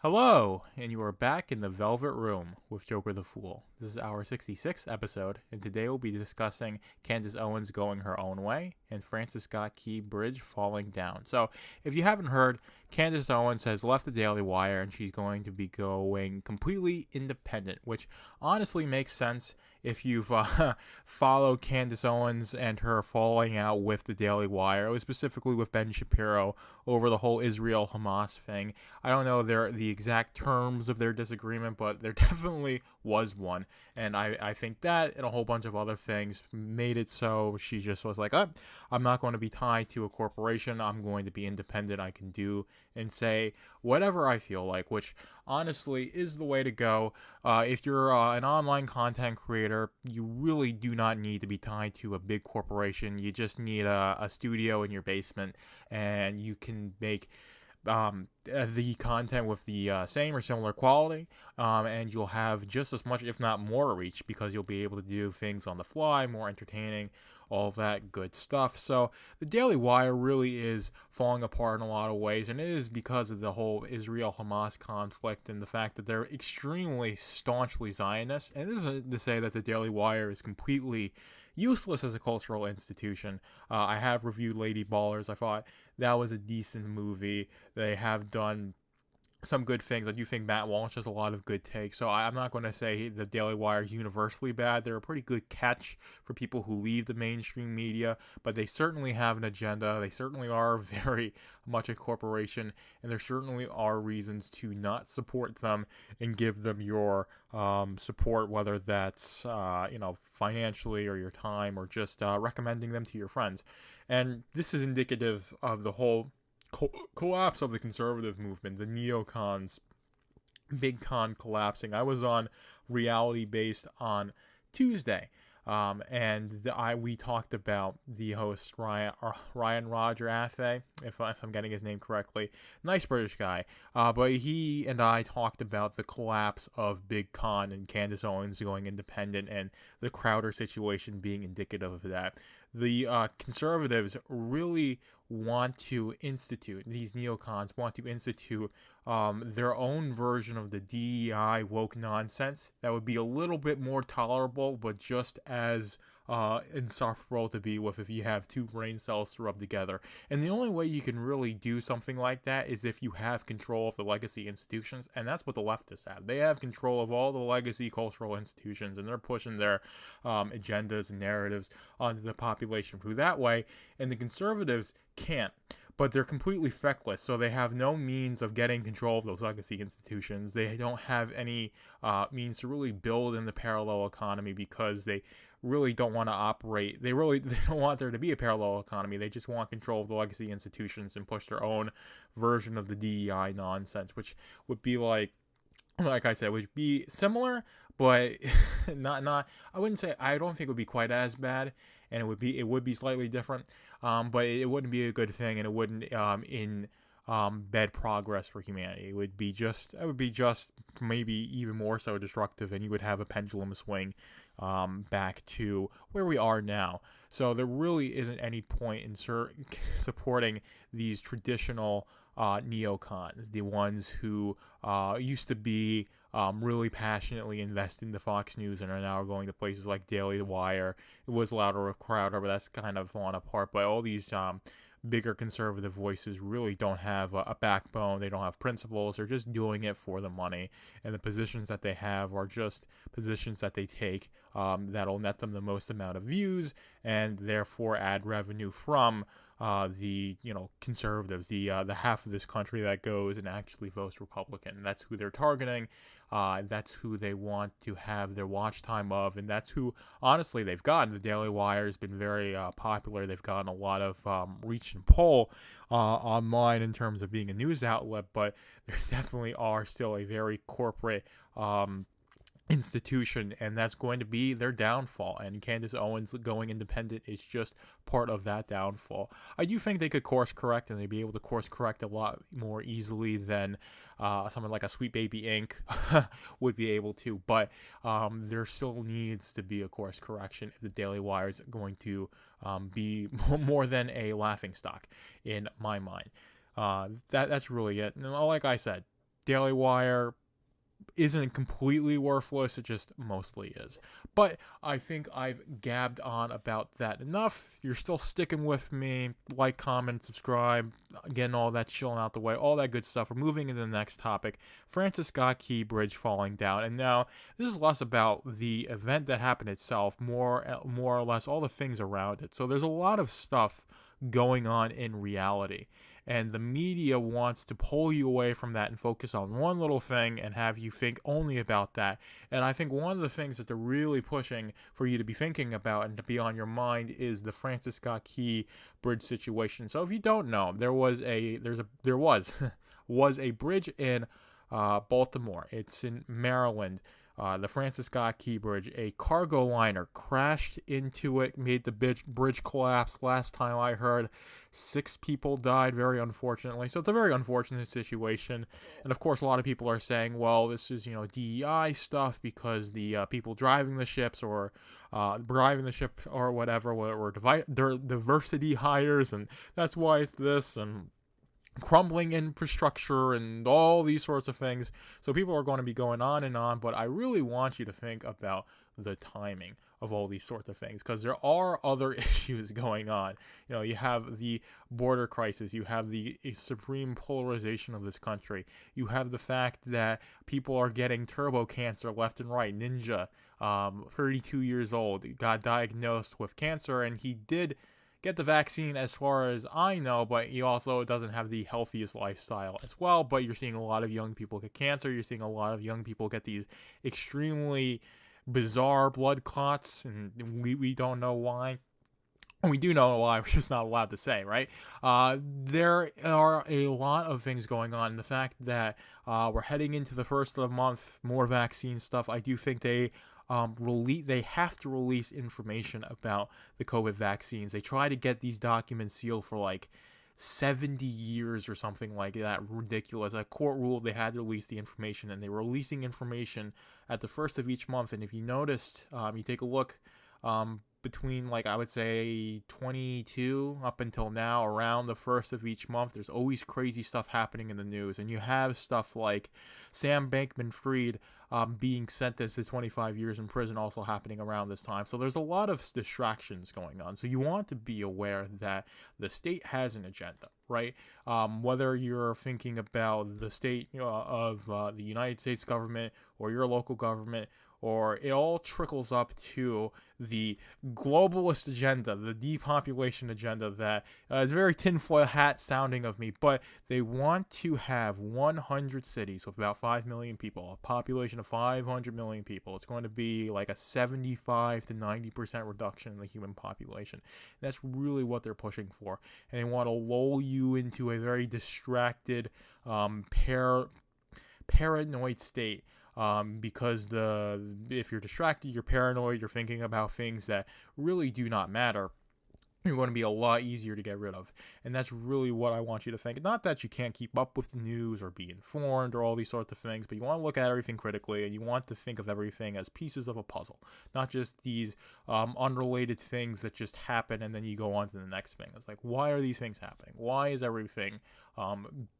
Hello, and you are back in the Velvet Room with Jokerthefool. This is our 66th episode, and today we'll be discussing Candence Owens going her own way and Francis Scott Key Bridge falling down. So, if you haven't heard, Candence Owens has left the Daily Wire and she's going to be going completely independent, which honestly makes sense if you've followed Candence Owens and her falling out with the Daily Wire. It was specifically with Ben Shapiro over the whole Israel-Hamas thing. I don't know the exact terms of their disagreement, but there definitely was one. And I think that and a whole bunch of other things made it so she just was like, I'm not going to be tied to a corporation. I'm going to be independent. I can do and say whatever I feel like, which honestly is the way to go. If you're an online content creator, you really do not need to be tied to a big corporation. You just need a studio in your basement, and you can make the content with the same or similar quality, and you'll have just as much, if not more, reach because you'll be able to do things on the fly, more entertaining, all of that good stuff. So the Daily Wire really is falling apart in a lot of ways, and it is because of the whole Israel-Hamas conflict and the fact that they're extremely staunchly Zionist. And this isn't to say that the Daily Wire is completely useless as a cultural institution. I have reviewed Lady Ballers. I thought that was a decent movie. They have done some good things. I do think Matt Walsh has a lot of good takes. So I'm not going to say the Daily Wire is universally bad. They're a pretty good catch for people who leave the mainstream media, but they certainly have an agenda. They certainly are very much a corporation, and there certainly are reasons to not support them and give them your support, whether that's financially or your time or just recommending them to your friends. And this is indicative of the whole collapse of the conservative movement, the neocons, big con collapsing. I was on Reality Based on Tuesday, and we talked about the host Ryan Roger Athey, if I'm getting his name correctly, nice British guy. But he and I talked about the collapse of Big Con and Candence Owens going independent, and the Crowder situation being indicative of that. The conservatives really want to institute, these neocons want to institute their own version of the DEI woke nonsense that would be a little bit more tolerable, but just as insufferable to be with if you have two brain cells to rub together. And the only way you can really do something like that is if you have control of the legacy institutions, and that's what the leftists have. They have control of all the legacy cultural institutions, and they're pushing their agendas and narratives onto the population through that way, and the conservatives can't. But they're completely feckless, so they have no means of getting control of those legacy institutions. They don't have any means to really build in the parallel economy because they really don't want to operate. They don't want there to be a parallel economy. They just want control of the legacy institutions and push their own version of the DEI nonsense, which would be like I said, would be similar, but not. I wouldn't say. I don't think it would be quite as bad, and it would be slightly different. But it wouldn't be a good thing, and it wouldn't bed progress for humanity. It would be just maybe even more so destructive, and you would have a pendulum swing back to where we are now. So there really isn't any point in supporting these traditional neocons, the ones who used to be really passionately invested into Fox News and are now going to places like Daily Wire. It was louder with Crowder, but that's kind of fallen apart. But all these bigger conservative voices really don't have a backbone. They don't have principles. They're just doing it for the money. And the positions that they have are just positions that they take that'll net them the most amount of views and therefore add revenue from the conservatives, the half of this country that goes and actually votes Republican. That's who they're targeting. That's who they want to have their watch time of, and that's who, honestly, they've gotten. The Daily Wire has been very popular. They've gotten a lot of reach and pull online in terms of being a news outlet, but there definitely are still a very corporate institution, and that's going to be their downfall. And Candence Owens going independent is just part of that downfall. I do think they could course correct, and they'd be able to course correct a lot more easily than someone like a Sweet Baby Inc. would be able to. But there still needs to be a course correction if the Daily Wire is going to be more than a laughingstock in my mind. That's really it. And like I said, Daily Wire isn't completely worthless, it just mostly is. But I think I've gabbed on about that enough. You're still sticking with me. Like, comment, subscribe, getting all that chilling out the way, all that good stuff. We're moving into the next topic. Francis Scott Key Bridge falling down. And now, this is less about the event that happened itself, more or less all the things around it. So there's a lot of stuff going on in reality. And the media wants to pull you away from that and focus on one little thing and have you think only about that. And I think one of the things that they're really pushing for you to be thinking about and to be on your mind is the Francis Scott Key Bridge situation. So if you don't know, there was was a bridge in Baltimore. It's in Maryland. The Francis Scott Key Bridge, a cargo liner crashed into it, made the bridge collapse. Last time I heard, 6 people died, very unfortunately. So it's a very unfortunate situation. And of course, a lot of people are saying, well, this is, DEI stuff because the people driving the ships or whatever were diversity hires, and that's why it's this, and crumbling infrastructure and all these sorts of things. So people are going to be going on and on, but I really want you to think about the timing of all these sorts of things, because there are other issues going on. You have the border crisis, you have the supreme polarization of this country, you have the fact that people are getting turbo cancer left and right. Ninja, 32 years old, got diagnosed with cancer, and he did get the vaccine as far as I know, but he also doesn't have the healthiest lifestyle as well. But you're seeing a lot of young people get cancer. You're seeing a lot of young people get these extremely bizarre blood clots, and we don't know why. We do know why, we're just not allowed to say, right? There are a lot of things going on. The fact that we're heading into the first of the month, more vaccine stuff, I do think they have to release information about the COVID vaccines. They try to get these documents sealed for like 70 years or something like that. Ridiculous. A court ruled they had to release the information, and they were releasing information at the first of each month. And if you noticed, you take a look between, like, I would say 22 up until now, around the first of each month, there's always crazy stuff happening in the news. And you have stuff like Sam Bankman-Fried being sentenced to 25 years in prison also happening around this time. So there's a lot of distractions going on. So you want to be aware that the state has an agenda, right? Whether you're thinking about the state of the United States government or your local government, or it all trickles up to the globalist agenda, the depopulation agenda that is very tinfoil hat sounding of me, but they want to have 100 cities with about 5 million people, a population of 500 million people. It's going to be like a 75 to 90% reduction in the human population. And that's really what they're pushing for. And they want to lull you into a very distracted, paranoid state. Because if you're distracted, you're paranoid, you're thinking about things that really do not matter, you're going to be a lot easier to get rid of. And that's really what I want you to think. Not that you can't keep up with the news or be informed or all these sorts of things, but you want to look at everything critically, and you want to think of everything as pieces of a puzzle, not just these unrelated things that just happen and then you go on to the next thing. It's like, why are these things happening? Why is everything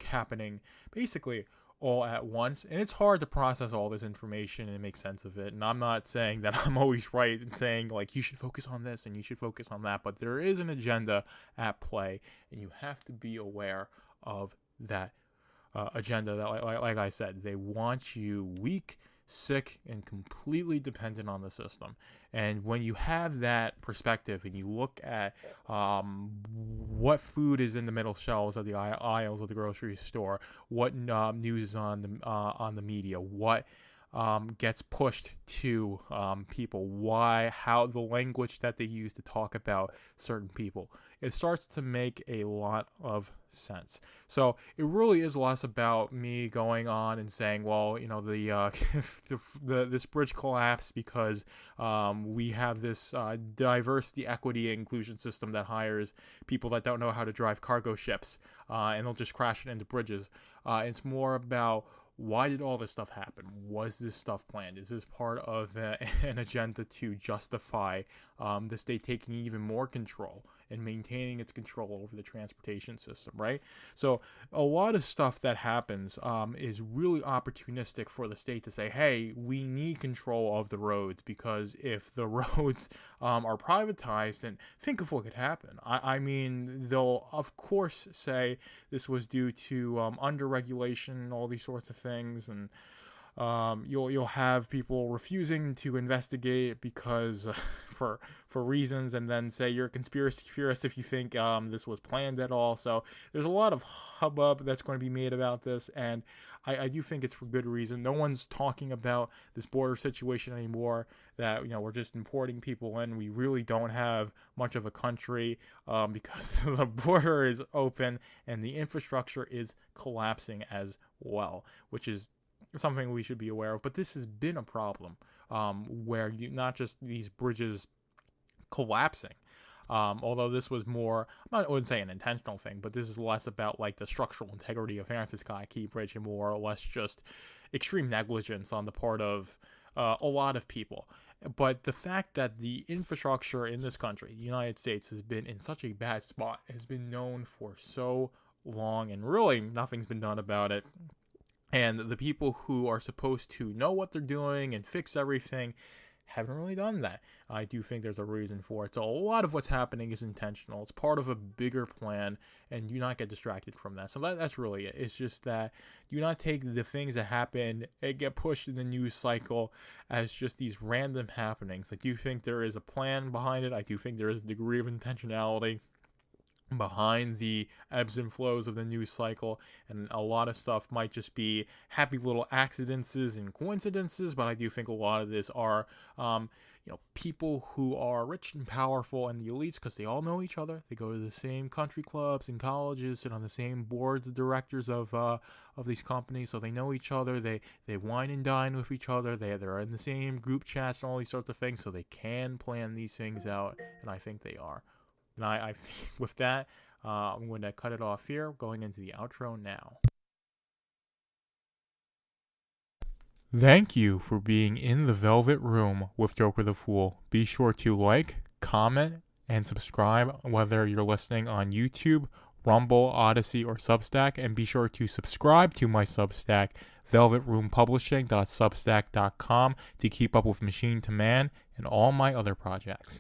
happening basically all at once? And it's hard to process all this information and make sense of it. And I'm not saying that I'm always right and saying like you should focus on this and you should focus on that, but there is an agenda at play, and you have to be aware of that agenda. That, like I said, they want you weak, sick, and completely dependent on the system. And when you have that perspective and you look at what food is in the middle shelves of the aisles of the grocery store, what news is on the media, what gets pushed to people, how the language that they use to talk about certain people, it starts to make a lot of sense. So it really is less about me going on and saying, well, this bridge collapsed because we have this diversity, equity, and inclusion system that hires people that don't know how to drive cargo ships, and they'll just crash it into bridges. It's more about, why did all this stuff happen? Was this stuff planned? Is this part of an agenda to justify the state taking even more control and maintaining its control over the transportation system, right? So a lot of stuff that happens is really opportunistic for the state to say, hey, we need control of the roads, because if the roads are privatized, then think of what could happen. I mean, they'll of course say this was due to under-regulation, all these sorts of things, and you'll have people refusing to investigate because for reasons, and then say you're a conspiracy theorist if you think this was planned at all. So there's a lot of hubbub that's going to be made about this, and I do think it's for good reason. No one's talking about this border situation anymore, that we're just importing people in. We really don't have much of a country because the border is open and the infrastructure is collapsing as well, which is something we should be aware of. But this has been a problem where not just these bridges collapsing, although this was more, I wouldn't say an intentional thing, but this is less about like the structural integrity of Francis Scott Key Bridge and more or less just extreme negligence on the part of a lot of people. But the fact that the infrastructure in this country, the United States, has been in such a bad spot, has been known for so long, and really nothing's been done about it. And the people who are supposed to know what they're doing and fix everything haven't really done that. I do think there's a reason for it. So a lot of what's happening is intentional. It's part of a bigger plan, and do not get distracted from that. So that's really it. It's just that do not take the things that happen and get pushed in the news cycle as just these random happenings. I do think there is a plan behind it. I do think there is a degree of intentionality behind the ebbs and flows of the news cycle, and a lot of stuff might just be happy little accidents and coincidences, but I do think a lot of this are people who are rich and powerful, and the elites, because they all know each other. They go to the same country clubs and colleges, sit on the same boards of directors of these companies, so they know each other. They wine and dine with each other. They're in the same group chats and all these sorts of things, so they can plan these things out, and I think they are. And I with that, I'm going to cut it off here, going into the outro now. Thank you for being in the Velvet Room with Jokerthefool. Be sure to like, comment, and subscribe, whether you're listening on YouTube, Rumble, Odyssey, or Substack. And be sure to subscribe to my Substack, velvetroompublishing.substack.com, to keep up with Machine to Man and all my other projects.